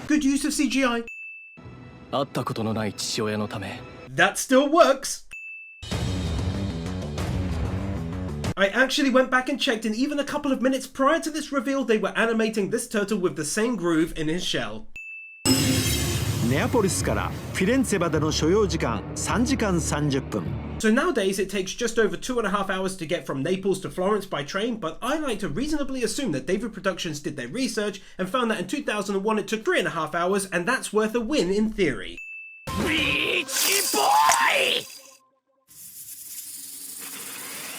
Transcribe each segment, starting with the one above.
Good use of CGI. 会ったことのない父親のため That still works. I actually went back and checked, and even a couple of minutes prior to this reveal, they were animating this turtle with the same groove in his shell. ネアポリスからフィレンツェまでの所要時間3時間30分 So nowadays it takes just over 2.5 hours to get from Naples to Florence by train, but I like to reasonably assume that David Productions did their research and found that in 2001 it took 3.5 hours, and that's worth a win in theory. Beachy Boy!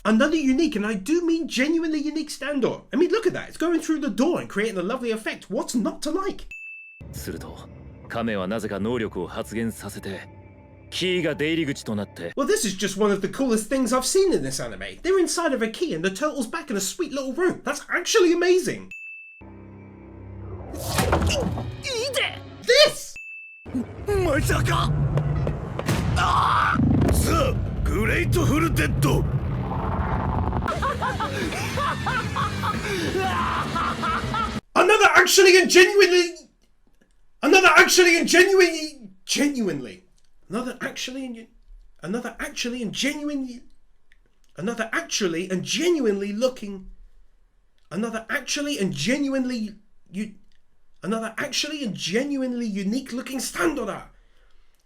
Another unique, and I do mean genuinely unique standoff. I mean, look at that, it's going through the door and creating a lovely effect. What's not to like? すると亀はなぜか能力を発現させてキーが出入り口となって Well, this is just one of the coolest things I've seen in this anime. They're inside of a key and the turtle's back in a sweet little room. That's actually amazing. This! まさかああさあグレートフルデッド Another actually and genuinely... Another actually and genuinely... Genuinely... Another actually and... Another actually and genuinely... Another actually and genuinely looking... Another actually and genuinely... Another actually and genuinely unique looking standoff!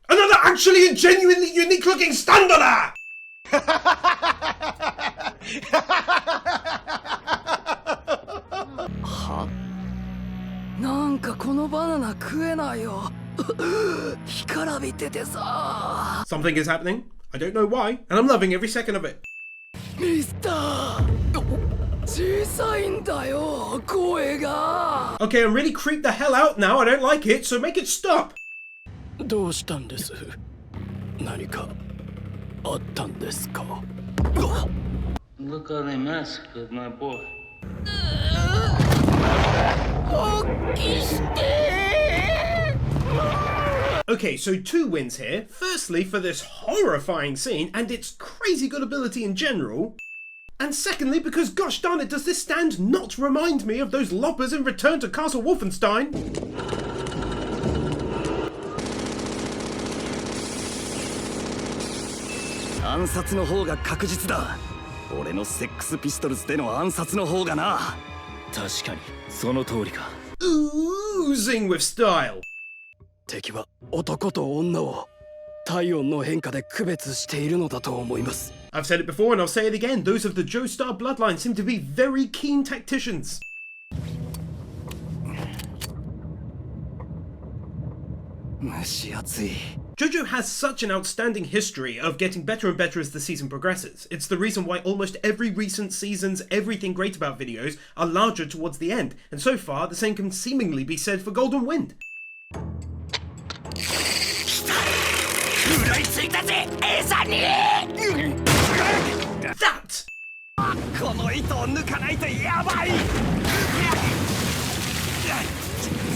Another actually and genuinely unique looking standoff! Huh? なんかこのバナナ食えないよ。干からびててさ。Something is happening. I don't know why, and I'm loving every second of it. ミスター。小さいんだよ、声が。Okay, I'm really creeped the hell out now. I don't like it, so make it stop. どうしたんです？何かあったんですか？ Look how they mess with my boy. Okay, so 2 wins here. Firstly, for this horrifying scene and its crazy good ability in general. And secondly, because gosh darn it, does this stand not remind me of those loppers in Return to Castle Wolfenstein? 暗殺の方が確実だ。俺のセックスピストルズでの暗殺の方がな。確かにその通りか。Oozing with style. 敵は男と女を体温の変化で区別しているのだと思います。I've said it before and I'll say it again. Those of the Joestar bloodline seem to be very keen tacticians. 蒸し暑い。JoJo has such an outstanding history of getting better and better as the season progresses. It's the reason why almost every recent season's everything great about videos are larger towards the end, and so far the same can seemingly be said for Golden Wind. That! この糸を抜かないとやばい。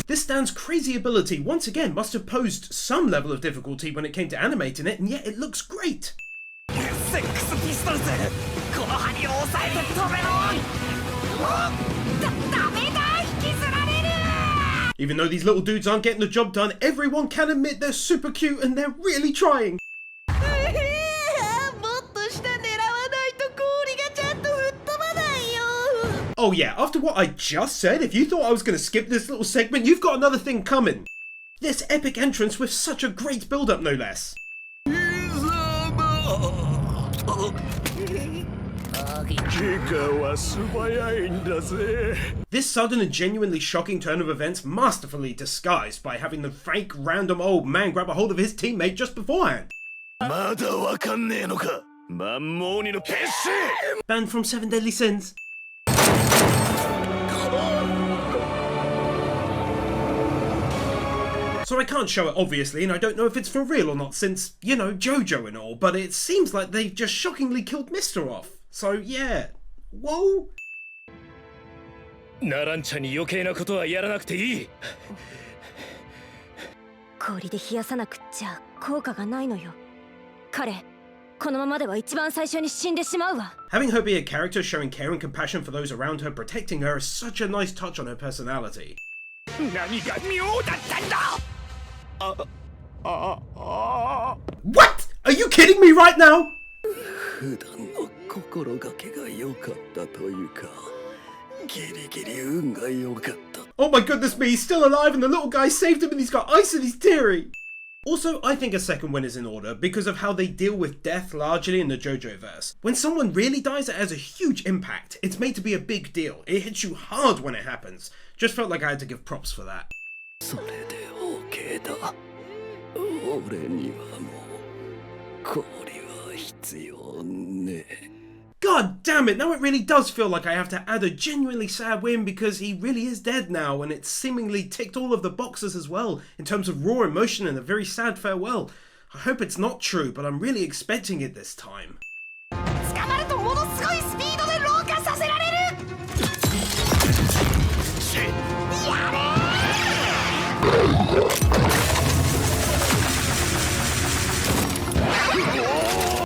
This stand's crazy ability once again must have posed some level of difficulty when it came to animating it, and yet it looks great. セックスピストルズ、この針を押さえて止めろ。ダメだ、引きずられる。 Even though these little dudes aren't getting the job done, everyone can admit they're super cute and they're really trying. Oh yeah, after what I just said, if you thought I was going to skip this little segment, you've got another thing coming. This epic entrance with such a great build-up, no less. This sudden and genuinely shocking turn of events masterfully disguised by having the fake random old man grab a hold of his teammate just beforehand. Banned from 7 Deadly Sins. So I can't show it obviously, and I don't know if it's for real or not since, you know, JoJo and all, but it seems like they've just shockingly killed Mr. off. So yeah. Whoa. ナランチャに余計なことはやらなくていい。氷で冷やさなくっちゃ効果がないのよ。彼、このままでは一番最初に死んでしまうわ。Having her be a character showing care and compassion for those around her, protecting her is such a nice touch on her personality. 何が妙だったんだ。What? Are you kidding me right now? 普段の心がけが良かったというか、ギリギリ運が良かった。 Oh my goodness me, he's still alive and the little guy saved him and he's got ice in his teary. Also, I think a second win is in order because of how they deal with death largely in the JoJo verse. When someone really dies, it has a huge impact. It's made to be a big deal. It hits you hard when it happens. Just felt like I had to give props for that. それで OK だ。俺にはもう氷は必要ね。 God damn it, now it really does feel like I have to add a genuinely sad win because he really is dead now and it's seemingly ticked all of the boxes as well in terms of raw emotion and a very sad farewell. I hope it's not true, but I'm really expecting it this time.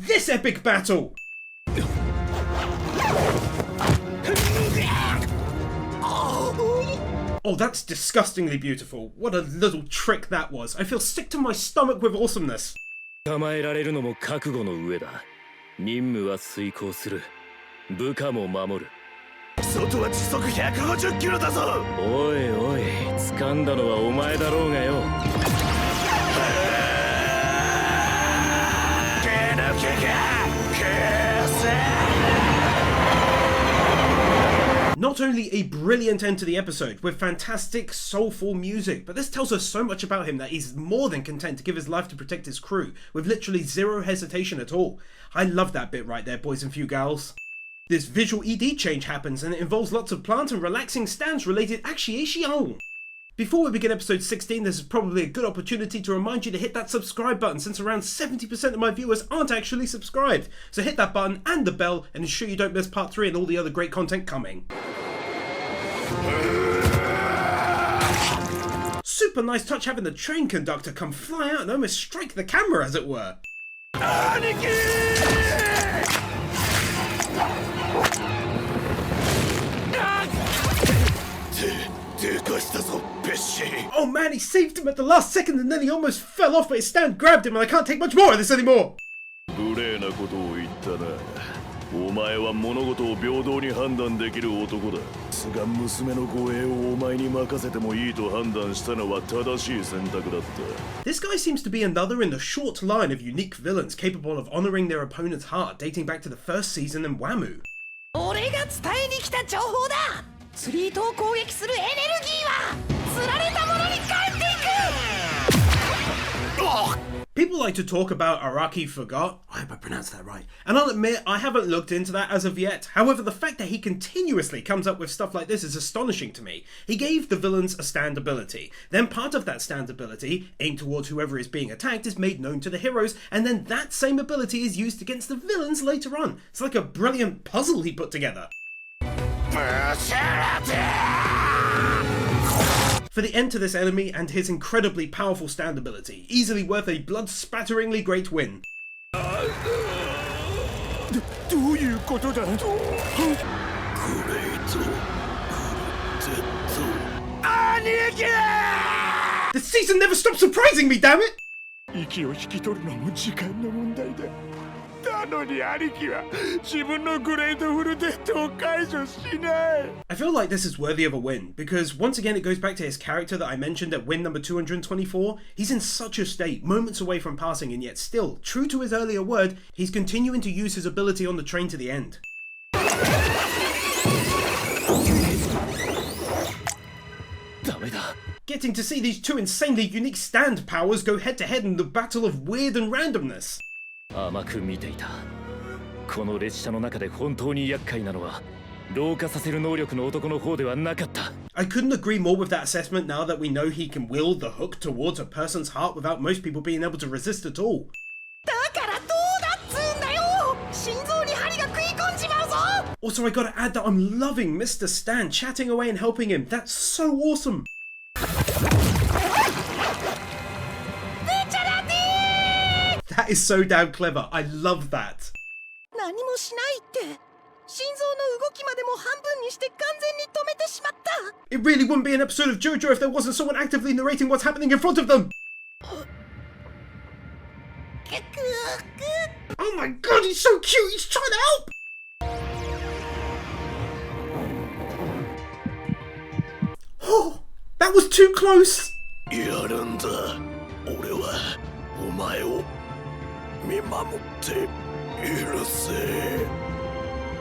This epic battle! Oh, that's disgustingly beautiful. What a little trick that was. I feel sick to my stomach with awesomeness. 構えられるのも覚悟の上だ。任務は遂行する。部下も守る。外は時速150キロだぞ。おいおい、掴んだのはお前だろうがよ。手抜きが消せ。 Not only a brilliant end to the episode with fantastic soulful music, but this tells us so much about him that he's more than content to give his life to protect his crew with literally zero hesitation at all. I love that bit right there, boys and few gals. This visual ED change happens and it involves lots of plant and relaxing stance related action. Before we begin episode 16, this is probably a good opportunity to remind you to hit that subscribe button since around 70% of my viewers aren't actually subscribed. So hit that button and the bell and ensure you don't miss part 3 and all the other great content coming. Super nice touch having the train conductor come fly out and almost strike the camera as it were. Oh man, he saved him at the last second and then he almost fell off, but his stand grabbed him and I can't take much more of this anymore. お前は物事を平等に判断できる男だ。すが娘の護衛をお前に任せてもいいと判断したのは正しい選択だった。 This guy seems to be another in the short line of unique villains capable of honoring their opponent's heart, dating back to the first season in Whamu. 俺が伝えに来た情報だ。釣り糸を攻撃するエネルギーは釣られたものに返っていく。 People like to talk about Araki Forgot, I hope I pronounced that right, and I'll admit I haven't looked into that as of yet. However, the fact that he continuously comes up with stuff like this is astonishing to me. He gave the villains a stand ability, then part of that stand ability, aimed towards whoever is being attacked, is made known to the heroes, and then that same ability is used against the villains later on. It's like a brilliant puzzle he put together. For the end to this enemy and his incredibly powerful stand ability, easily worth a blood-spatteringly great win. どういうことだ。グレート兄貴。 The season never stops surprising me, damn it! 息を引き取るのも時間の問題だ。なのに兄貴は自分のグレートフルデッドを解除しない。 I feel like this is worthy of a win, because once again it goes back to his character that I mentioned at win number 224. He's in such a state, moments away from passing, and yet still, true to his earlier word, he's continuing to use his ability on the train to the end. Getting to see these two insanely unique stand powers go head to head in the battle of weird and randomness. 甘く見ていた。この列車の中で本当に厄介なのは老化させる能力の男の方ではなかった。 I couldn't agree more with that assessment now that we know he can wield the hook towards a person's heart without most people being able to resist at all. だからどうだっつうんだよ。心臓に針が食い込んじまうぞ。 Also, I gotta add that I'm loving Mr. Stan chatting away and helping him. That's so awesome. That is so damn clever. I love that. 何もしないって。心臓の動きまでも半分にして完全に止めてしまった。It really wouldn't be an episode of JoJo if there wasn't someone actively narrating what's happening in front of them. Oh my god, he's so cute, he's trying to help! Oh, that was too close!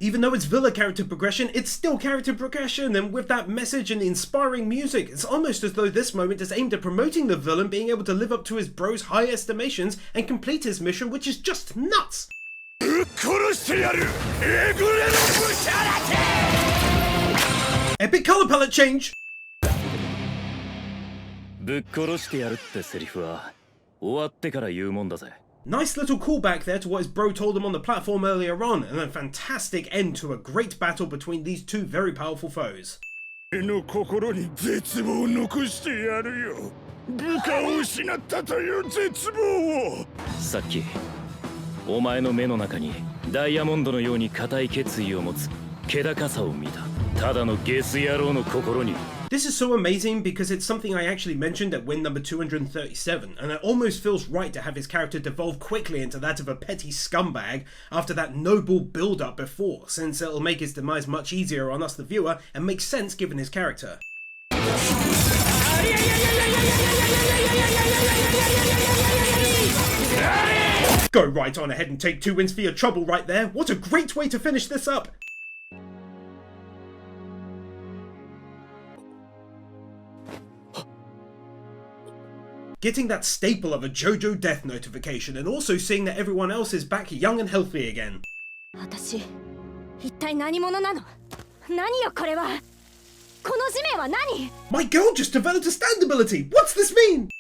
Even though it's Villa character progression, it's still character progression, and with that message and the inspiring music, it's almost as though this moment is aimed at promoting the villain being able to live up to his bro's high estimations and complete his mission, which is just nuts! Epic color palette change! ぶっ殺してやるってセリフは終わってから言うもんだぜ。 Nice little callback there to what his bro told him on the platform earlier on, and a fantastic end to a great battle between these two very powerful foes. の心に絶望を残してやるよ。部下を失ったという絶望を。さっきお前の目の中にダイヤモンドのように固い決意を持つ気高さを見た。ただのゲス野郎の心に。 This is so amazing because it's something I actually mentioned at win number 237, and it almost feels right to have his character devolve quickly into that of a petty scumbag after that noble build-up before, since it'll make his demise much easier on us the viewer and makes sense given his character. Go right on ahead and take 2 wins for your trouble right there. What a great way to finish this up! Getting that staple of a JoJo death notification and also seeing that everyone else is back young and healthy again. 私、一体何者なの？何よこれは？この地面は何？ My girl just developed a stand ability! What's this mean?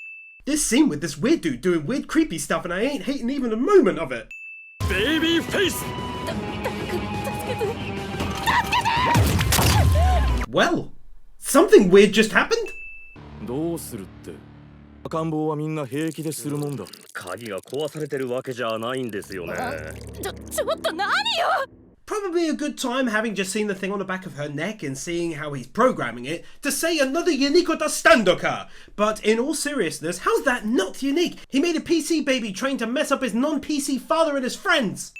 This scene with this weird dude doing weird creepy stuff and I ain't hating even a moment of it. Baby face! Well, something weird just happened? どうするって？赤ん坊はみんな平気でするもんだ。鍵が壊されてるわけじゃないんですよね。ちょっと何よ！ Probably a good time having just seen the thing on the back of her neck and seeing how he's programming it to say another Unico da Standoka. But in all seriousness, how's that not unique? He made a PC baby trained to mess up his non-PC father and his friends.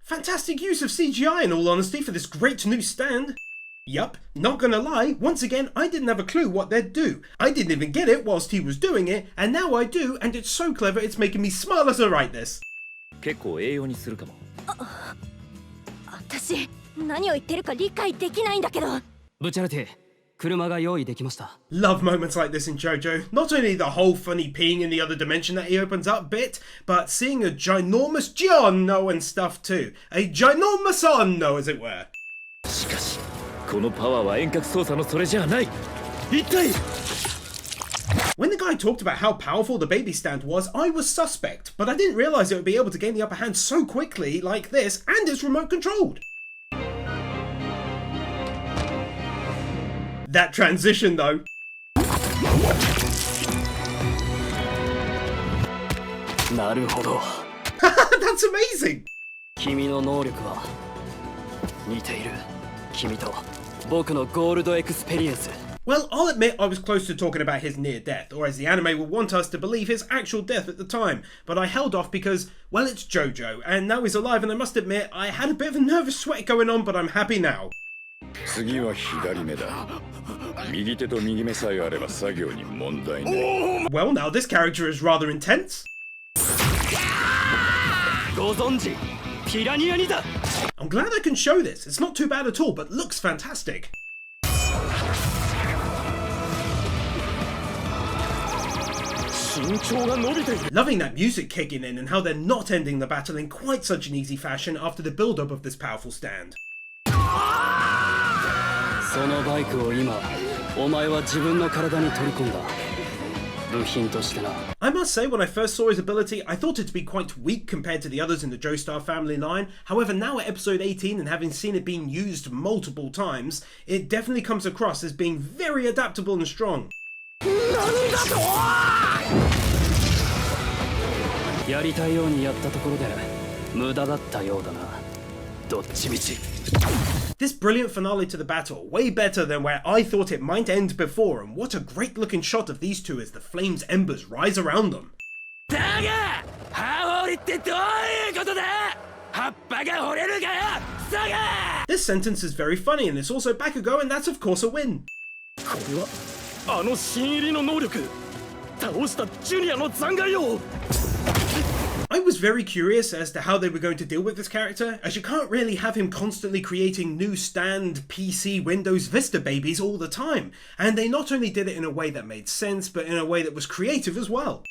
Fantastic use of CGI in all honesty for this great new stand. Yup, not gonna lie, once again I didn't have a clue what they'd do. I didn't even get it whilst he was doing it, and now I do, and it's so clever it's making me smile as I write this. 結構栄養にするかも。私、何を言ってるか理解できないんだけど。ブチャルテ、車が用意できました。 Love moments like this in JoJo. Not only the whole funny peeing in the other dimension that he opens up bit, but seeing a ginormous Giorno and stuff too. A ginormous onno, as it were. しかし、このパワーは遠隔操作のそれじゃない。一体 When the guy talked about how powerful the baby stand was, I was suspect, but I didn't realise it would be able to gain the upper hand so quickly like this, and it's remote controlled. That transition though. That's amazing! 君の能力は似ている。君と僕のゴールドエクスペリエンス。 Well, I'll admit I was close to talking about his near death, or as the anime would want us to believe, his actual death at the time, but I held off because, well, it's JoJo, and now he's alive, and I must admit, I had a bit of a nervous sweat going on, but I'm happy now. 次は左目だ。右手と右目さえあれば作業に問題ない。Well, now this character is rather intense. ご存知、ピラニアにだ。 I'm glad I can show this. It's not too bad at all, but looks fantastic. Loving that music kicking in and how they're not ending the battle in quite such an easy fashion after the build-up of this powerful stand. そのバイクを今、お前は自分の体に取り込んだ。部品としてな。 I must say, when I first saw his ability, I thought it to be quite weak compared to the others in the Joestar family line. However, now at episode 18 and having seen it being used multiple times, it definitely comes across as being very adaptable and strong. やりたいようにやったところで無駄だったようだな。どっちみち This brilliant finale to the battle, way better than where I thought it might end before, and what a great looking shot of these two as the flames' embers rise around them. だが羽織ってどういうことだ葉っぱが折れるかよクソが This sentence is very funny, and it's also Bakugo, and that's of course a win. これはあの新入りの能力倒したジュニアの残骸を I was very curious as to how they were going to deal with this character, as you can't really have him constantly creating new stand, PC, Windows Vista babies all the time, and they not only did it in a way that made sense, but in a way that was creative as well.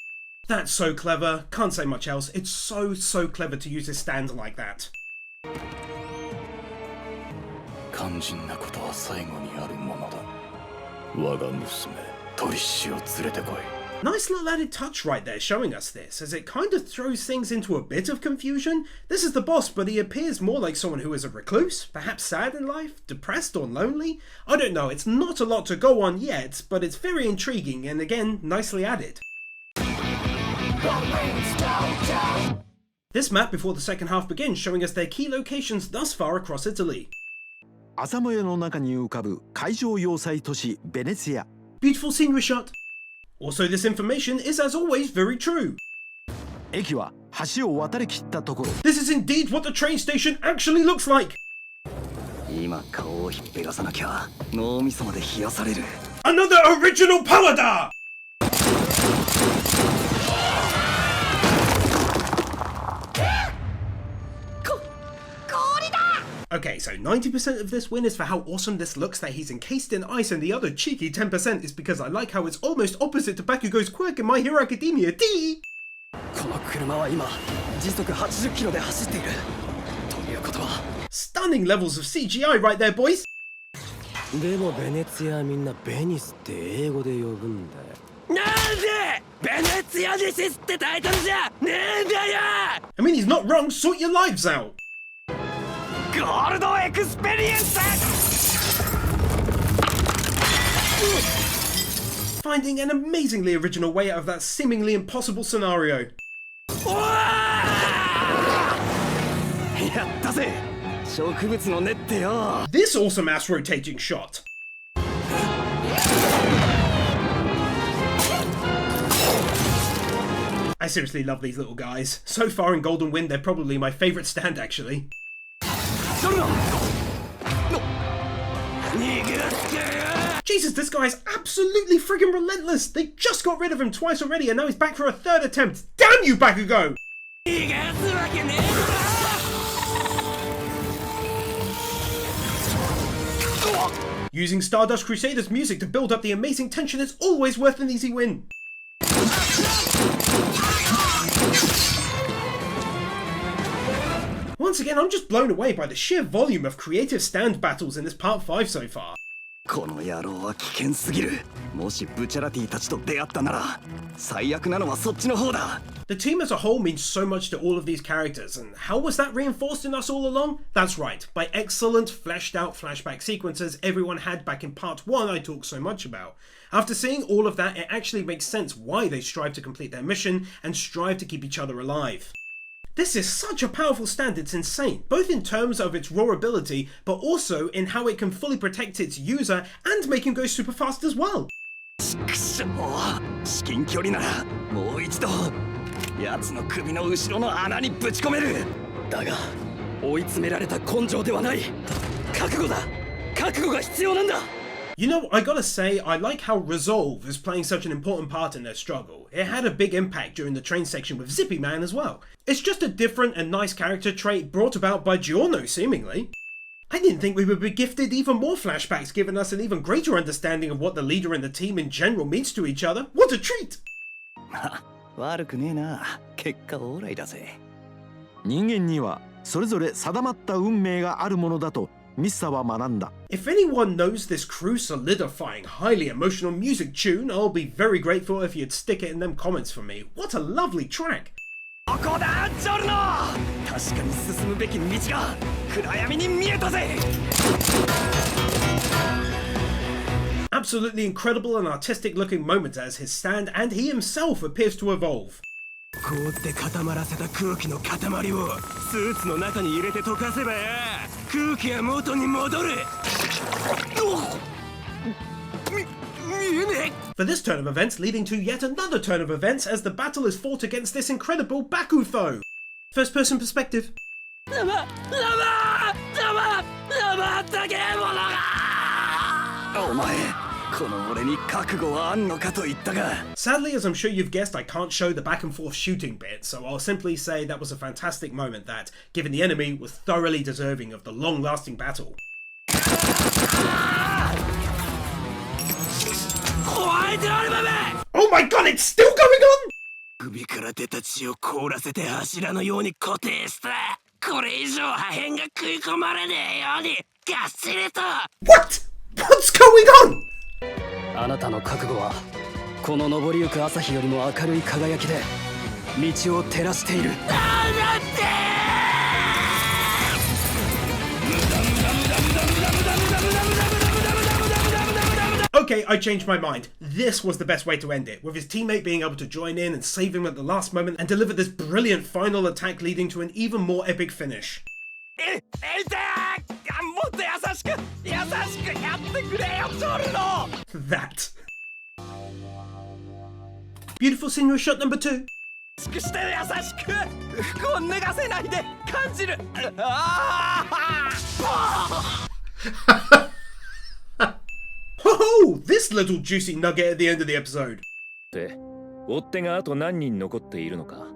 That's so clever, can't say much else, it's so clever to use his stand like that. 肝心なことは最後にあるものだ我が娘トリッシュを連れてこい Nice little added touch right there showing us this, as it kind of throws things into a bit of confusion. This is the boss, but he appears more like someone who is a recluse, perhaps sad in life, depressed or lonely. I don't know, it's not a lot to go on yet, but it's very intriguing and again, nicely added. This map before the second half begins showing us their key locations thus far across Italy. 朝もやの中に浮かぶ海上要塞都市ベネツィア Beautiful scenery shot. Also, this information is as always very true. 駅は橋を渡りきったところ This is indeed what the train station actually looks like. 今顔をひっぺがさなきゃ脳みそまで冷やされる Another original Paladar! Okay, so 90% of this win is for how awesome this looks that he's encased in ice, and the other cheeky 10% is because I like how it's almost opposite to Bakugo's quirk in My Hero Academia D! この車は今時速80キロで走っているということは Stunning levels of CGI right there, boys! でもベネツィアはみんなベニスって英語で呼ぶんだよなんでベネツィアディシスってタイトルじゃねえんだよ I mean, he's not wrong, sort your lives out! ゴールドエクスペリエンス Finding an amazingly original way out of that seemingly impossible scenario. やったぜ植物の根ってよ This awesome ass rotating shot! I seriously love these little guys. So far in Golden Wind, they're probably my favourite stand actually. Jesus, this guy is absolutely friggin' relentless! They just got rid of him twice already and now he's back for a third attempt! Damn you, Bakugo! Using Stardust Crusaders music to build up the amazing tension is always worth an easy win. Once again, I'm just blown away by the sheer volume of creative stand battles in this part 5 so far. この野郎は危険すぎるもしブチャラティたちと出会ったなら最悪なのはそっちの方だ The team as a whole means so much to all of these characters, and how was that reinforced in us all along? That's right, by excellent fleshed out flashback sequences everyone had back in part 1 I talked so much about. After seeing all of that, it actually makes sense why they strive to complete their mission and strive to keep each other alive. This is such a powerful stand, it's insane, both in terms of its raw ability, but also in how it can fully protect its user and make him go super fast as well. くしょ至近距離ならもう一度奴の首の後ろの穴にぶち込めるだが追い詰められた根性ではない覚悟だ覚悟が必要なんだ You know, I gotta say, I like how Resolve is playing such an important part in their struggle. It had a big impact during the train section with Zippy Man as well. It's just a different and nice character trait brought about by Giorno, seemingly. I didn't think we would be gifted even more flashbacks, giving us an even greater understanding of what the leader and the team in general means to each other. What a treat! 悪くねえな結果オーライだぜ人間にはそれぞれ定まった運命があるものだとミッサは学んだ If anyone knows this crew solidifying, highly emotional music tune, I'll be very grateful if you'd stick it in them comments for me. What a lovely track! ここだジョルノ確かに進むべき道が暗闇に見えたぜ Absolutely incredible and artistic looking moment as his stand and he himself appears to evolve. 凍って固まらせた空気の塊をスーツの中に入れて溶かせば空気が元に戻る。見えねえ。 For this turn of events leading to yet another turn of events as the battle is fought against this incredible Baku foe. First person perspective. 生ったけえものが。お前この俺に覚悟はあんのかと言ったが。 Sadly, as I'm sure you've guessed, I can't show the back and forth shooting bit, so I'll simply say that was a fantastic moment that, given the enemy, was thoroughly deserving of the long-lasting battle. Oh my god, it's still going on! 首から出た血を凍らせて柱のように固定した。これ以上破片が食い込まれねえようにがっしりと。 What? What's going on? あなたの覚悟はこの昇りゆく朝日よりも明るい輝きで道を照らしている。Okay, I changed my mind. This was the best way to end it, with his teammate being able to join in and save him at the last moment and deliver this brilliant final attack leading to an even more epic finish. もっと優しくやってくれよジョルノ。 That. Beautiful scenery shot number 2. 優しく服を脱がせないで感じる。Oh, this little juicy nugget at the end of the episode. で、追っ手があと何人残っているのか、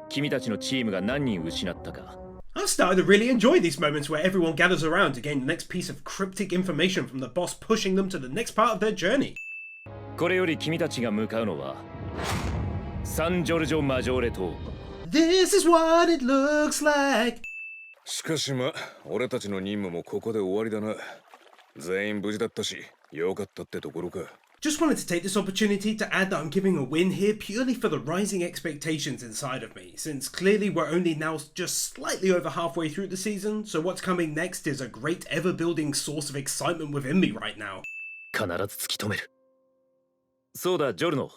君たちのチームが何人失ったか。I started to really enjoy these moments where everyone gathers around to gain the next piece of cryptic information from the boss pushing them to the next part of their journey. これより君たちが向かうのはサンジョルジョ・マジョーレ島。 This is what it looks like. しかしま、俺たちの任務もここで終わりだな。全員無事だったし、よかったってところか。 Just wanted to take this opportunity to add that I'm giving a win here purely for the rising expectations inside of me, since clearly we're only now just slightly over halfway through the season, so what's coming next is a great ever-building source of excitement within me right now. 必ず突き止める。そうだ、ジョルノ。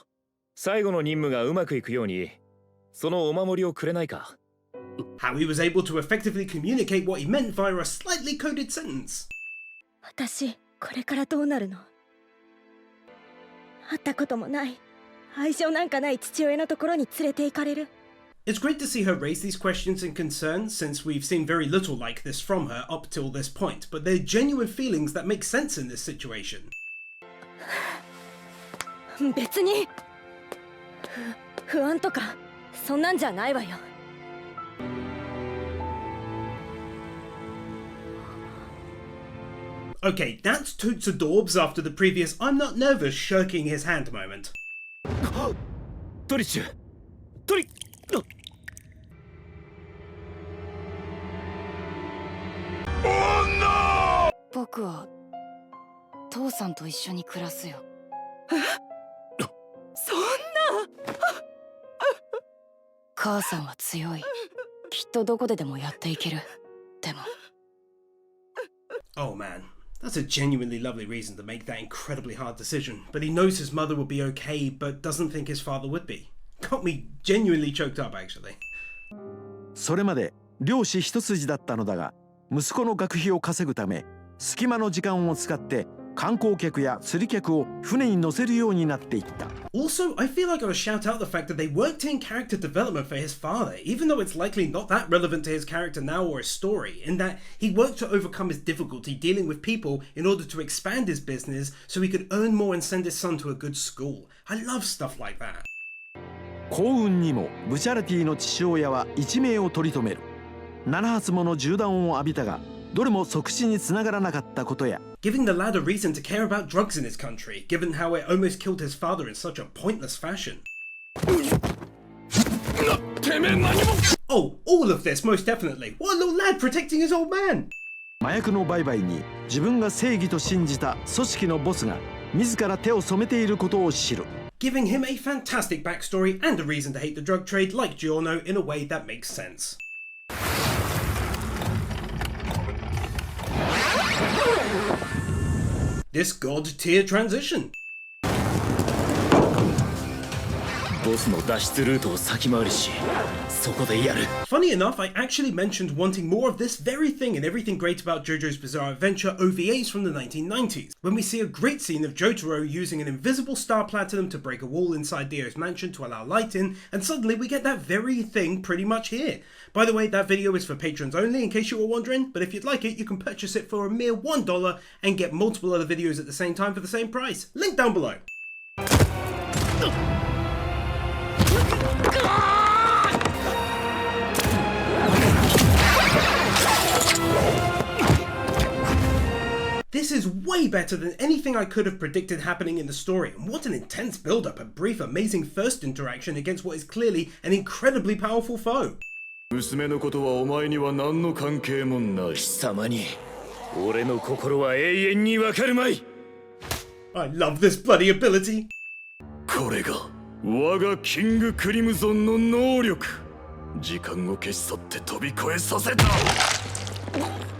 最後の任務がうまくいくように、そのお守りをくれないか。 How he was able to effectively communicate what he meant via a slightly coded sentence. 私これからどうなるの？会ったこともない愛情なんかない父親のところに連れて行かれる。 It's great to see her raise these questions and concerns since we've seen very little like this from her up till this point, but they're genuine feelings that make sense in this situation. 別に不安とかそんなんじゃないわよ。Okay, that's Toots Adorbs after the previous I'm not nervous shirking his hand moment. トリッシュトリ僕は父さんと一緒に暮らすよ。そんな。母さんは強い。きっとどこででもやっていける。でも。 Oh man, that's a genuinely lovely reason to make that incredibly hard decision, but he knows his mother will be okay, but doesn't think his father would be. Got me genuinely choked up actually. それまで漁師一筋だったのだが、息子の学費を稼ぐため隙間の時間を使って観光客や釣り客を船に乗せるようになっていった。 Also, I feel like I would shout out the fact that they worked in character development for his father, even though it's likely not that relevant to his character now or his story, in that he worked to overcome his difficulty dealing with people in order to expand his business so he could earn more and send his son to a good school. I love stuff like that. 幸運にもブチャラティの父親は一命を取り留める。7発もの銃弾を浴びたが、どれも即死につながらなかったことや、 Giving the lad a reason to care about drugs in his country, given how it almost killed his father in such a pointless fashion. Oh, all of this, most definitely. What a little lad protecting his old man! 麻薬の売買に自分が正義と信じた組織のボスが自ら手を染めていることを知る。 Giving him a fantastic backstory and a reason to hate the drug trade like Giorno in a way that makes sense. This god tier transition. ボスの脱出ルートを先回りし、そこでやる。 Funny enough, I actually mentioned wanting more of this very thing and everything great about JoJo's Bizarre Adventure OVAs from the 1990s, when we see a great scene of Jotaro using an invisible star platinum to break a wall inside Dio's mansion to allow light in, and suddenly we get that very thing pretty much here. By the way, that video is for patrons only in case you were wondering, but if you'd like it, you can purchase it for a mere $1 and get multiple other videos at the same time for the same price. Link down below. This is way better than anything I could have predicted happening in the story, and what an intense build-up and brief, amazing first interaction against what is clearly an incredibly powerful foe. 娘のことはお前には何の関係もない。貴様に俺の心は永遠にわかるまい。 I love this bloody ability. これが我がキングクリムゾンの能力。時間を消し去って飛び越えさせた。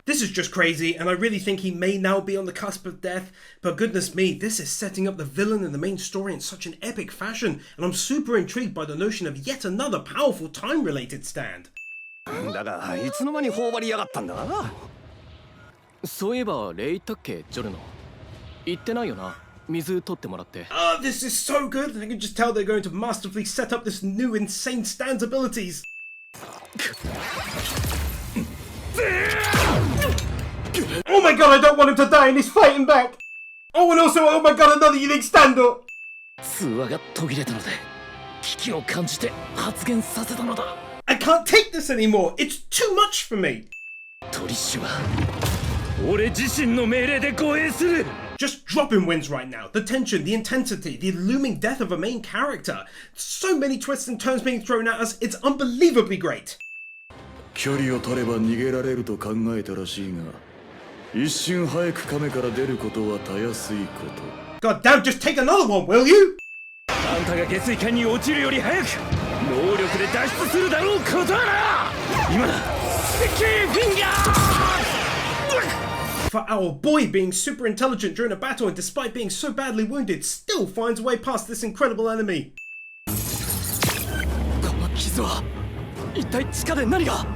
This is just crazy, and I really think he may now be on the cusp of death, but goodness me, this is setting up the villain and the main story in such an epic fashion, and I'm super intrigued by the notion of yet another powerful time-related stand. だがいつの間に頬張りやがったんだ。そういえば礼言ったっけ、ジョルノ。言ってないよな。水取ってもらって。This is so good, I can just tell they're going to masterfully set up this new insane stand's abilities. Oh my god, I don't want him to die and he's fighting back! Oh, and also, oh my god, another unique stand-up! 通話が途切れたので危機を感じて発言させたのだ。 I can't take this anymore! It's too much for me! トリッシュは俺自身の命令で護衛する。 Just dropping wins right now. The tension, the intensity, the looming death of a main character. So many twists and turns being thrown at us, it's unbelievably great. 距離を取れば逃げられると考えたらしいが、一瞬早く亀から出ることはたやすいこと。 God damn, just take another one, will you? あんたが下水管に落ちるより早く能力で脱出するだろうことはな。今だ、キーフィンガー。 For our boy being super intelligent during a battle and despite being so badly wounded, still finds a way past this incredible enemy. この傷は一体地下で何が。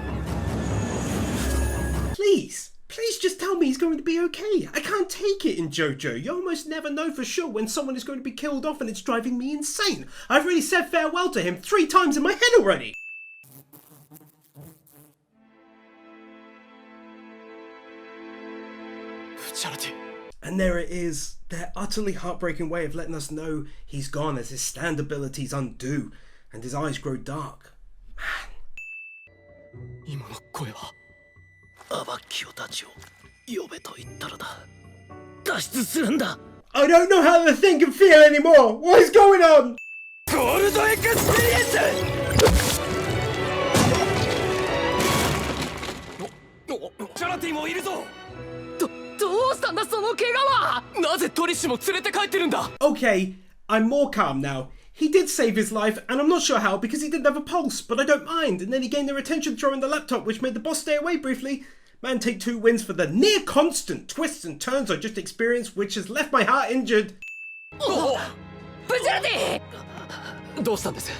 Please just tell me he's going to be okay. I can't take it in JoJo. You almost never know for sure when someone is going to be killed off and it's driving me insane. I've already said farewell to him 3 times in my head already. And there it is, their utterly heartbreaking way of letting us know he's gone as his stand abilities undo and his eyes grow dark. Man. 今の声はアバキオたちを呼べと言ったのだ。脱出するんだ。 I don't know how to think and feel anymore. What is going on? ゴールドエクスペリエンス。チャラティもいるぞ。どうしたんだその怪我は。なぜトリッシュも連れて帰ってるんだ。 Okay, I'm more calm now. He did save his life, and I'm not sure how because he didn't have a pulse, but I don't mind. And then he gained their attention throwing the laptop, which made the boss stay away briefly. Man, take 2 wins for the near constant twists and turns I just experienced, which has left my heart injured. ブジャラティ。どうしたんです。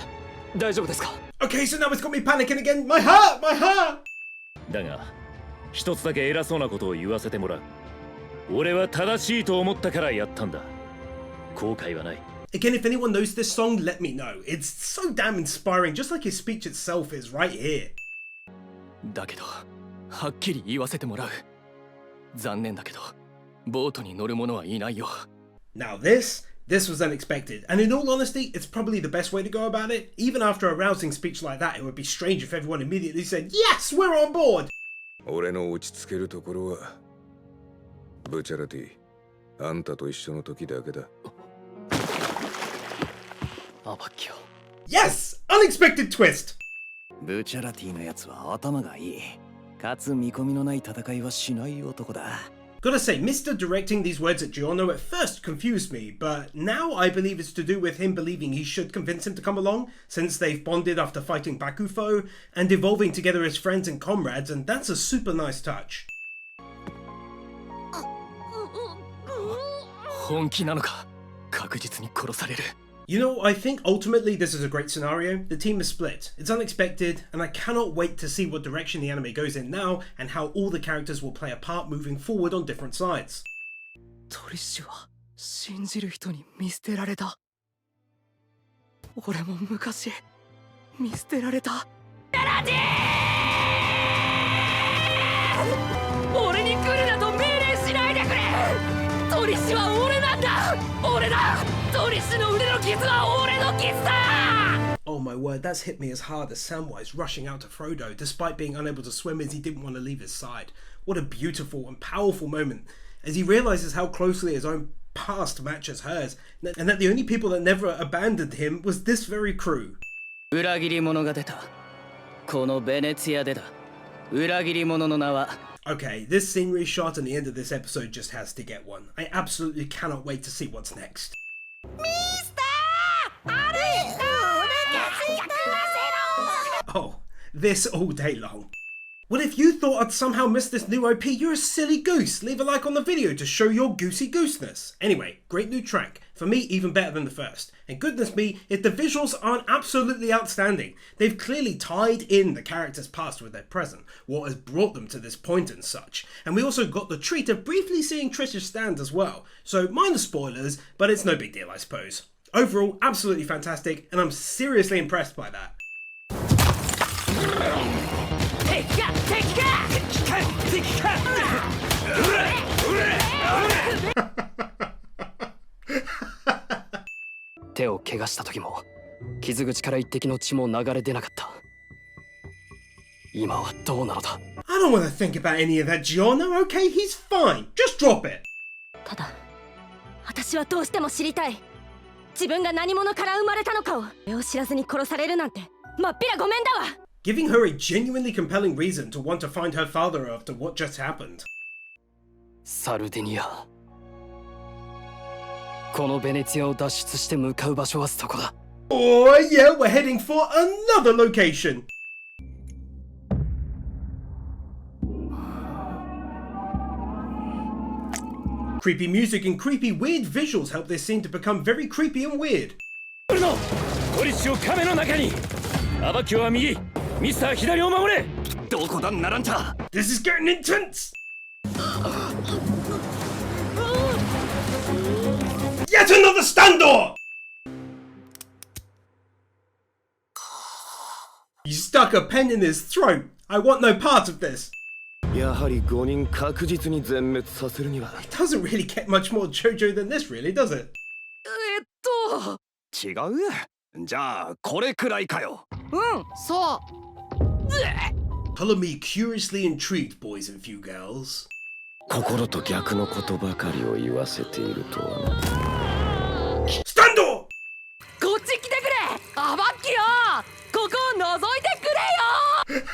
大丈夫ですか。 Okay, so now it's got me panicking again. My heart! だが一つだけ偉そうなことを言わせてもらう。俺は正しいと思ったからやったんだ。後悔はない。 Again, if anyone knows this song, let me know. It's so damn inspiring, just like his speech itself is right here. だけど、はっきり言わせてもらう。残念だけど、ボートに乗る者はいないよ。 Now this was unexpected, and in all honesty, it's probably the best way to go about it. Even after a rousing speech like that, it would be strange if everyone immediately said, "Yes, we're on board!" 俺の落ち着けるところはブチャラティ、あんたと一緒の時だけだ。アバキオ。 Yes! Unexpected twist! ブチャラティのやつは頭がいい。かつ見込みのない戦いはしない男だ。 Gotta say, Mr. directing these words at Giorno at first confused me, but now I believe it's to do with him believing he should convince him to come along, since they've bonded after fighting Bakufo and evolving together as friends and comrades, and that's a super nice touch. 本気なのか。確実に殺される。You know, I think ultimately this is a great scenario. The team is split. It's unexpected, and I cannot wait to see what direction the anime goes in now and how all the characters will play a part moving forward on different sides. トリッシュは信じる人に見捨てられた。俺も昔見捨てられた。俺に来るなと命令しないでくれ。トリッシュは俺なんだ。俺だ。トリッシュの腕の傷は俺の傷だ。 Oh my word, that's hit me as hard as Samwise rushing out to Frodo despite being unable to swim as he didn't want to leave his side. What a beautiful and powerful moment as he realizes how closely his own past matches hers and that the only people that never abandoned him was this very crew. 裏切り者が出た。このベネツィアでだ。裏切り者の名は。 Okay, this scenery shot and the end of this episode just has to get one. I absolutely cannot wait to see what's next. Oh, this all day long. Well, if you thought I'd somehow missed this new OP, you're a silly goose. Leave a like on the video to show your goosey gooseness. Anyway, great new track. For me, even better than the first. And goodness me, if the visuals aren't absolutely outstanding. They've clearly tied in the character's past with their present, what has brought them to this point and such. And we also got the treat of briefly seeing Trish's stand as well. So minor spoilers, but it's no big deal, I suppose. Overall, absolutely fantastic, and I'm seriously impressed by that.手を怪我した時も傷口から一滴の血も流れ出なかった。今はどうなのだ。 I don't want to think about any of that, Giorno, okay? He's fine. Just drop it. ただ私はどうしても知りたい。自分が何者から生まれたのかを。それを知らずに殺されるなんてまっぴらごめんだわ。 Giving her a genuinely compelling reason to want to find her father after what just happened. サルディニア。このベネツィアを脱出して向かう場所はそこだ。 Oh yeah, we're heading for another location. Creepy music and creepy weird visuals help this scene to become very creepy and weird. トリッシュを亀の中に。アバキューは右、ミスター左を守れ。どこだナランタ。 This is getting intense. Yet another standoff! You stuck a pen in his throat. I want no part of this. やはり5人確実に全滅させるには。 It doesn't really get much more JoJo than this, really, does it? 違う？じゃあこれくらいかよ。そう。 Color me curiously intrigued, boys and few girls. 心と逆のことばかりを言わせているとはな。 Standoff! こっち来てくれ。アバッキよ。ここを覗いてくれよ。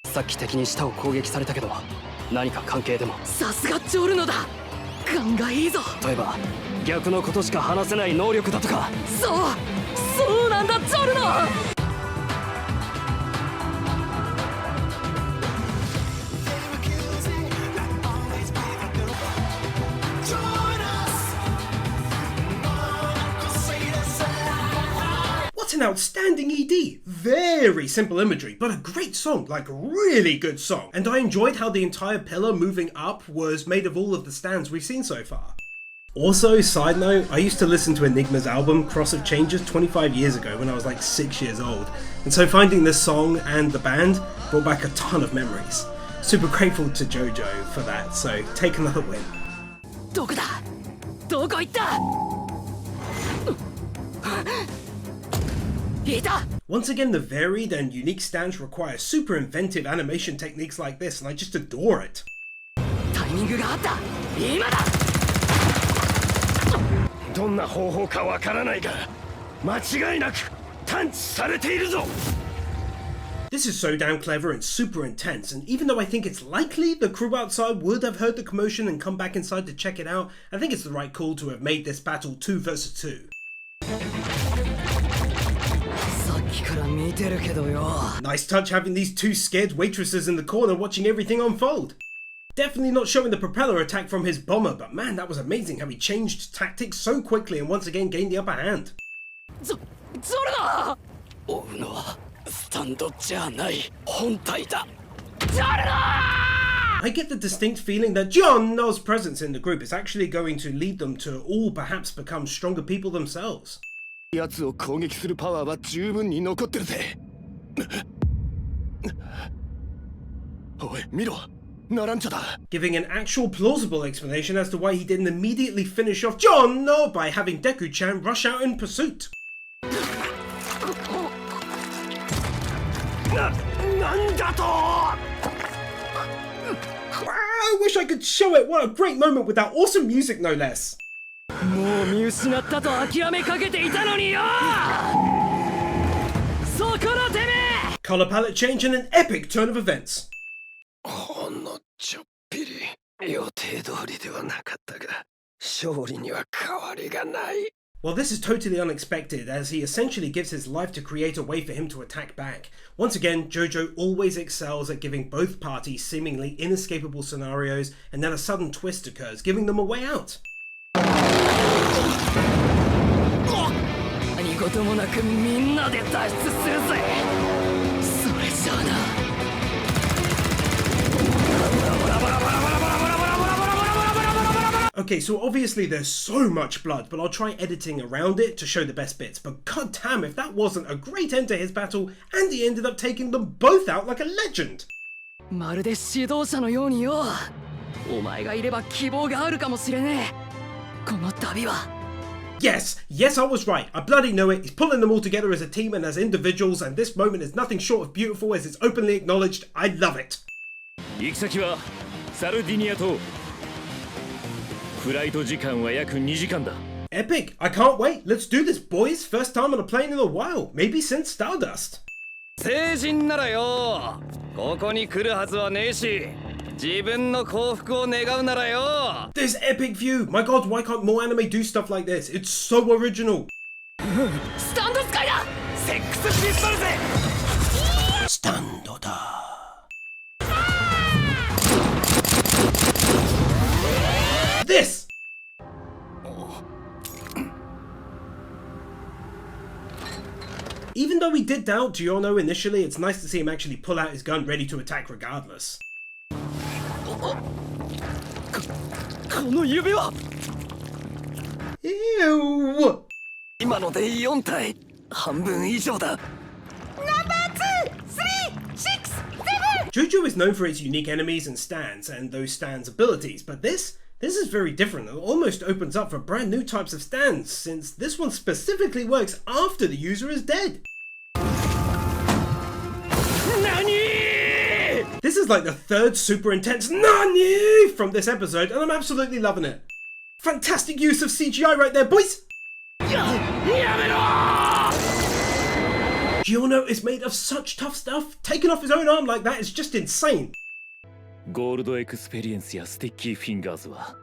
さっき敵に舌を攻撃されたけど何か関係でも。さすがジョルノだ。勘がいいぞ。例えば逆のことしか話せない能力だとか。そうなんだジョルノ。 What an outstanding ED! Very simple imagery, but a great song, like really good song. And I enjoyed how the entire pillar moving up was made of all of the stands we've seen so far. Also, side note, I used to listen to Enigma's album, Cross of Changes, 25 years ago when I was like 6 years old. And so finding this song and the band brought back a ton of memories. Super grateful to JoJo for that, so take another win. どこだ。どこ行った。 Once again, the varied and unique stands require super inventive animation techniques like this, and I just adore it. タイミングがあった。今だ。どんな方法かわからないが、間違いなく探知されているぞ。 This is so damn clever and super intense, and even though I think it's likely the crew outside would have heard the commotion and come back inside to check it out, I think it's the right call to have made this battle 2 versus 2. Nice touch having these two scared waitresses in the corner watching everything unfold. Definitely not showing the propeller attack from his bomber, but man, that was amazing how he changed tactics so quickly and once again gained the upper hand. それだ追うのはスタンドじゃない本体だジョルノ I get the distinct feeling that Giorno's presence in the group is actually going to lead them to all perhaps become stronger people themselves. 奴を攻撃するパワーは十分に残ってるぜおい見ろナランチャだ Giving an actual plausible explanation as to why he didn't immediately finish off Giorno by having Deku-chan rush out in pursuit. なんだと I wish I could show it. What a great moment with that awesome music, no less. もう見失ったと諦めかけていたのによそこのてめえ Color palette change and an epic turn of events. ほんのちょっぴり予定通りではなかったが勝利には変わりがない Well, this is totally unexpected, as he essentially gives his life to create a way for him to attack back. Once again, JoJo always excels at giving both parties seemingly inescapable scenarios, and then a sudden twist occurs, giving them a way out. 何事もなくみんなで脱出するぜそれじゃあな Okay, so obviously there's so much blood, but I'll try editing around it to show the best bits. But goddamn, if that wasn't a great end to his battle, and he ended up taking them both out like a legend. まるで指導者のようによお前がいれば希望があるかもしれねえこの旅は Yes, I was right. I bloody know it. He's pulling them all together as a team and as individuals, and this moment is nothing short of beautiful as it's openly acknowledged. I love it. 行き先はサルディニア島フライト時間は約2時間だ Epic. I can't wait. Let's do this, boys. First time on a plane in a while. Maybe since Stardust. 成人ならよここに来るはずはねえし自分の幸福を願うならよ This epic view. My god, why can't more anime do stuff like this? It's so original. スタンド使いだセックスピストルぜ Stando da. This! Even though we did doubt Giorno initially, it's nice to see him actually pull out his gun ready to attack regardless. この指は Ew! 今ので4体半分以上だ JoJo is known for its unique enemies and stands, and those stands' abilities, but this is very different. It almost opens up for brand new types of stands, since this one specifically works after the user is dead. NANI?! This is like the third super intense NANI from this episode, and I'm absolutely loving it. Fantastic use of CGI right there, boys! Giorno is made of such tough stuff. Taking off his own arm like that is just insane. ゴールドエクスペリエンスやスティッキーフィンガーズは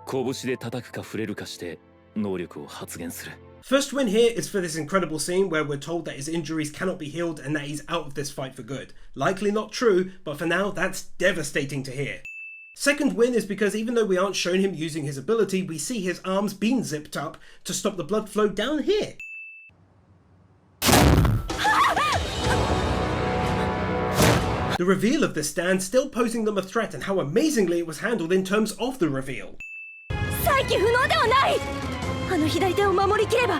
拳で叩くか触れるかして能力を発現する First win here is for this incredible scene where we're told that his injuries cannot be healed and that he's out of this fight for good. Likely not true, but for now that's devastating to hear. Second win is because even though we aren't shown him using his ability, we see his arms being zipped up to stop the blood flow down here. The reveal of this stand still posing them a threat, and how amazingly it was handled in terms of the reveal. 再起不能ではないあの左手を守りきれば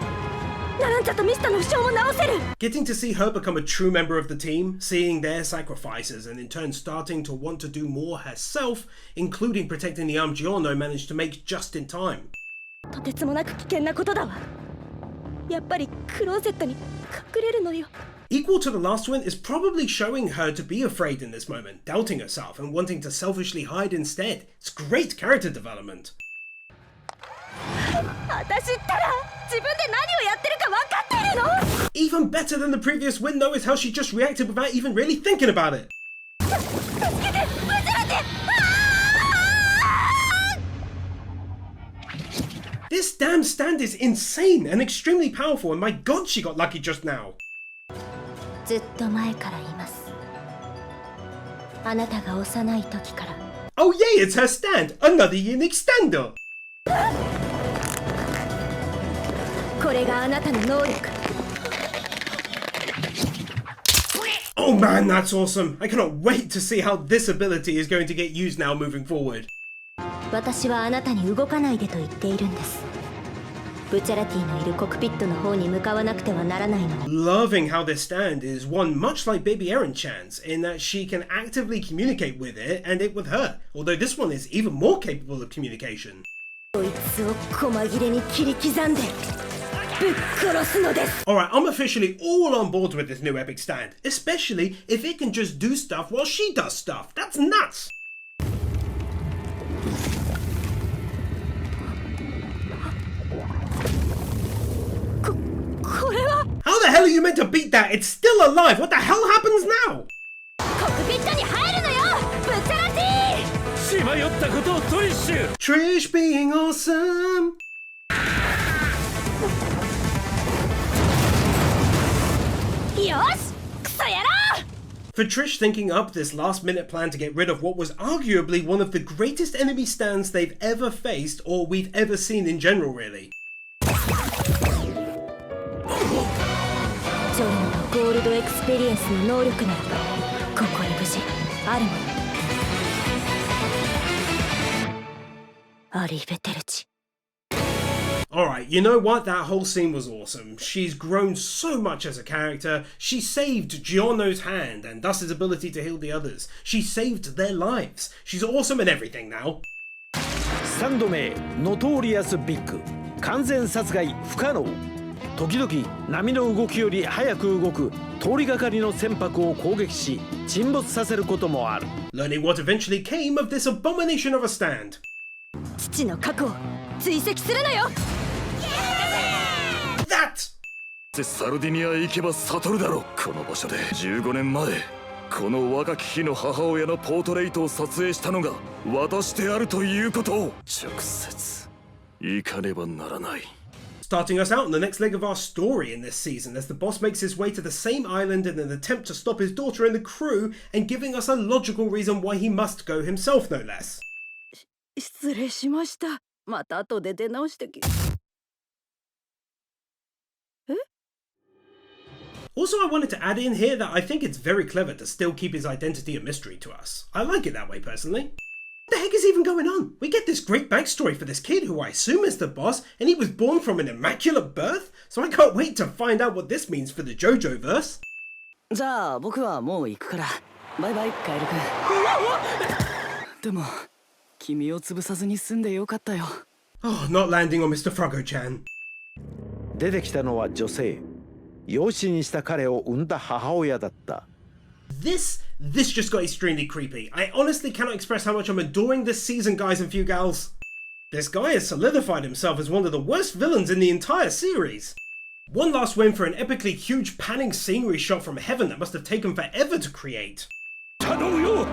ナランチャとミスタの負傷も治せる Getting to see her become a true member of the team, seeing their sacrifices, and in turn starting to want to do more herself, including protecting the arm Giorno managed to make just in time. とてつもなく危険なことだわやっぱりクローゼットに隠れるのよ Equal to the last one is probably showing her to be afraid in this moment, doubting herself and wanting to selfishly hide instead. It's great character development. 私ったら自分で何をやってるか分かってるの Even better than the previous win though is how she just reacted without even really thinking about it. 助けて無事なんて This damn stand is insane and extremely powerful, and my god she got lucky just now. ずっと前からいますあなたが幼い時から Oh yay, it's her stand! Another unique stander! これがあなたの能力。 Oh man, that's awesome! I cannot wait to see how this ability is going to get used now moving forward. 私はあなたに動かないでと言っているんです。ブチャラティのいるコクピットの方に向かわなくてはならないのに。 Loving how this stand is one much like Baby Eren-chan's, in that she can actively communicate with it and it with her, although this one is even more capable of communication. こいつを細切れに切り刻んでぶっ殺すのです。 Alright, I'm officially all on board with this new epic stand, especially if it can just do stuff while she does stuff. That's nuts! これは How the hell are you meant to beat that? It's still alive! What the hell happens now? コクピットに入るのよブチャラテ血迷ったことをトリッシュ Trish being awesome! ィよしクソ野郎 For Trish thinking up this last minute plan to get rid of what was arguably one of the greatest enemy stands they've ever faced or we've ever seen in general, really. ジョルノのゴールドエクスペリエンスの能力ならばここに無事あるものアリーベテルチ Alright, you know what? That whole scene was awesome. She's grown so much as a character. She saved Giorno's hand and thus his ability to heal the others. She saved their lives. She's awesome in everything now. 3度目ノトーリアスビッグ完全殺害不可能時々波の動きより早く動く通りがかりの船舶を攻撃し沈没させることもある Learning what eventually came of this abomination of a stand. 父の過去を追跡するのよ That! サルディニアへ行けば悟るだろう。この場所で15年前この若き日の母親のポートレートを撮影したのが私であるということを直接行かねばならない。 Starting us out on the next leg of our story in this season as the boss makes his way to the same island in an attempt to stop his daughter and the crew and giving us a logical reason why he must go himself, no less. 失礼しました。また後で出直してき。 Also, I wanted to add in here that I think it's very clever to still keep his identity a mystery to us. I like it that way personally. What the heck is even going on? We get this great backstory for this kid who I assume is the boss, and he was born from an immaculate birth? So I can't wait to find out what this means for the JoJo verse. じゃあ僕はもう行くからバイバイカエル君でも君を潰さずに済んでよかったよ Oh, not landing on Mr. Froggo-chan. 出てきたのは女性養子にした彼を産んだ母親だった This just got extremely creepy. I honestly cannot express how much I'm adoring this season, guys and few gals. This guy has solidified himself as one of the worst villains in the entire series. One last win for an epically huge panning scenery shot from heaven that must have taken forever to create. 頼むよおや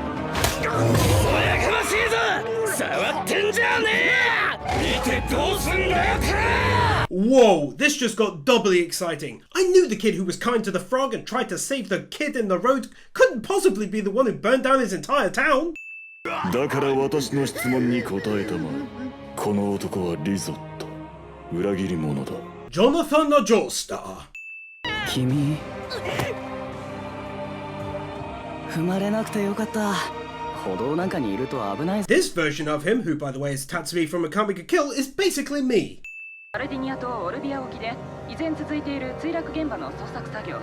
かましいぞ触ってんじゃねえ見てどうすんだよて Whoa, this just got doubly exciting. I knew the kid who was kind to the frog and tried to save the kid in the road couldn't possibly be the one who burned down his entire town. だから私の質問に答えたまえ。この男はリゾット。裏切り者だ。Jonathan the Joestar. 君踏まれなくてよかった歩道なんかにいると危ない This version of him, who by the way is Tatsumi from Akame ga Kill, is basically me. サルディニアとオルビア沖で依然続いている墜落現場の捜索作業。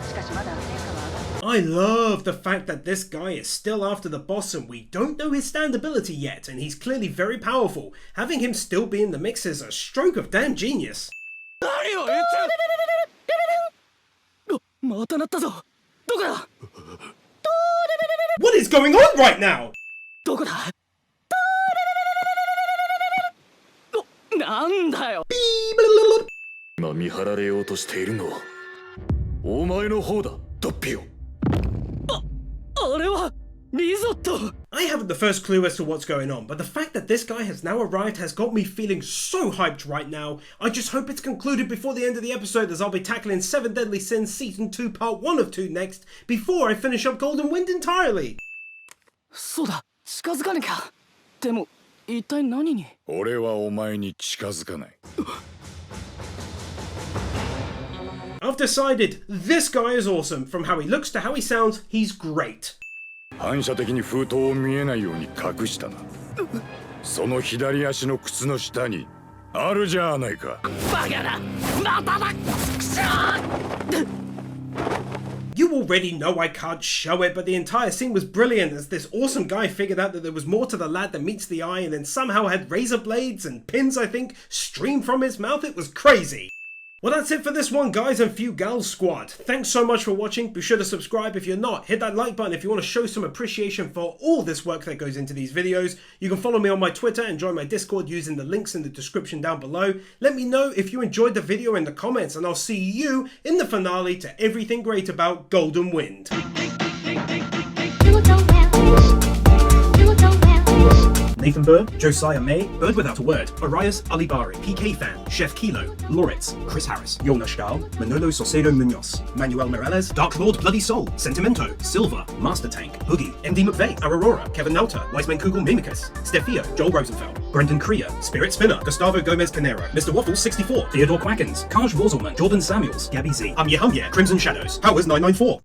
しかしまだ成果は上がって I love the fact that this guy is still after the boss and we don't know his stand ability yet, and he's clearly very powerful. Having him still be in the mix is a stroke of damn genius. 何を言ってるまた鳴ったぞどこだ What is going on right now? どこだなんだよ今見張られようとしているのはお前の方だドッピオあれはリゾット I haven't the first clue as to what's going on, but the fact that this guy has now arrived has got me feeling so hyped right now. I just hope it's concluded before the end of the episode, as I'll be tackling 7 Deadly Sins Season 2 Part 1 of 2 next, before I finish up Golden Wind entirely. そうだ近づかなきゃ。でも一体何に？俺はお前に近づかない。I've decided this guy is awesome. From how he looks to how he sounds, he's great. 反射的に封筒を見えないように隠したな。その左足の靴の下にあるじゃないか。バカだ。まただ。くしょ。You already know I can't show it, but the entire scene was brilliant as this awesome guy figured out that there was more to the lad than meets the eye and then somehow had razor blades and pins, I think, stream from his mouth. It was crazy. Well, that's it for this one, guys and few gals squad. Thanks so much for watching. Be sure to subscribe if you're not. Hit that like button if you want to show some appreciation for all this work that goes into these videos. You can follow me on my Twitter and join my Discord using the links in the description down below. Let me know if you enjoyed the video in the comments, and I'll see you in the finale to everything great about Golden Wind. Nathan Bird, Josiah May, Bird Without a Word, Arias Alibari, PK Fan, Chef Kilo, Loritz, Chris Harris, Yona Shkal, Manolo Saucedo Munoz, Manuel Morales, Dark Lord Bloody Soul, Sentimento, Silva, Master Tank, Boogie, MD McVeigh, Aurora, Kevin Nelta, Wiseman Kugel Mimicus, Stefio, Joel Rosenfeld, Brendan Krier, Spirit Spinner, Gustavo Gomez Canero, Mr. Waffles 64, Theodore Quackens, Kaj Worzelman, Jordan Samuels, Gabby Z, Humye, Crimson Shadows, Powers 994.